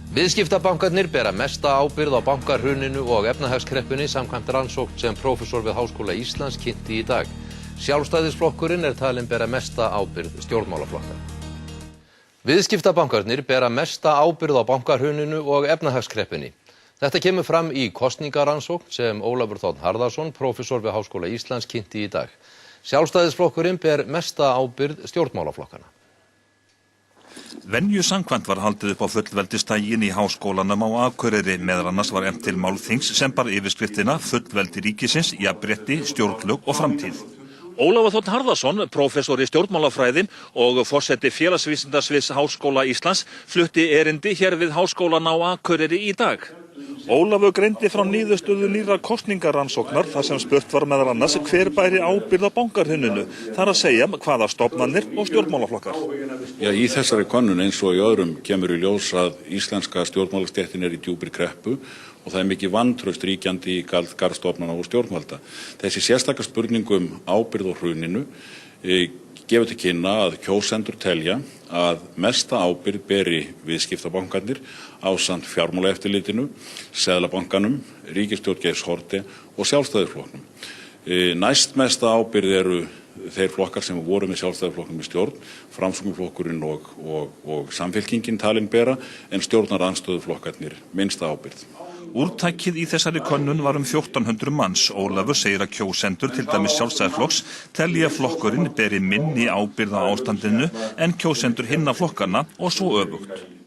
Viðskiptabankarnir bera mesta ábyrgð á bankahruninu og efnahagskreppunni samkvæmt rannsókn sem prófessor við Háskóla Íslands kynnti í dag. Sjálfstæðisflokkurinn talinn bera mesta ábyrgð stjórnmálaflokka. Viðskiptabankarnir bera mesta ábyrgð á bankahruninu og efnahagskreppunni. Þetta kemur fram í kosningarannsókn sem Ólafur Þ. Harðarson, prófessor við Háskóla Íslands kynnti í dag. Sjálfstæðisflokkurinn ber mesta ábyrgð stjórnmálaflokkana. Venju samkvæmt var haldið upp á fullveldisdaginn í Háskólanum á Akureyri. Meðal annars var efnt til málþings sem bar yfirskriftina Fullveldi ríkisins, jafnrétti, stjórnlög og framtíð. Ólafur Þ. Harðarson, prófessor í stjórnmálafræði og forseti félagsvísindasviðs Háskóla Íslands, flutti erindi hér við Háskólann á Akureyri í dag. Ólafur greindi frá niðurstöðu nýrrar kosningarannsóknar þar sem spurt var meðal annars hver bæri ábyrgð á bankahruninu, þar að segja hvaða stofnanir og stjórnmálaflokkar. Já, í þessari könnun eins og í öðrum kemur í ljós að íslenska stjórnmálastéttin í djúpri kreppu og það mikið vantraust ríkjandi í garð stofnana og stjórnvalda. Þessi sérstaka spurningum ábyrgð á hruninu gefur til kynna að kjósendur telja að mesta ábyrgð beri viðskiptabankarnir ásamt fjármálaeftirlitinu, Seðlabankanum, ríkisstjórn Geirs Haarde og Sjálfstæðisflokknum. Næstmesta ábyrgð eru þeir flokkar sem voru með Sjálfstæðisflokknum í stjórn, Framsóknarflokkurinn og Samfylkingin talin bera, en stjórnarandstöðuflokkarnir minnsta ábyrgð. Úrtakið í þessari könnun var 1400 manns. Ólafur segir að kjósendur, til dæmis Sjálfstæðisflokks, telji að flokkurinn beri minni ábyrgð á ástandinu en kjósendur hinna flokkana og svo öfugt.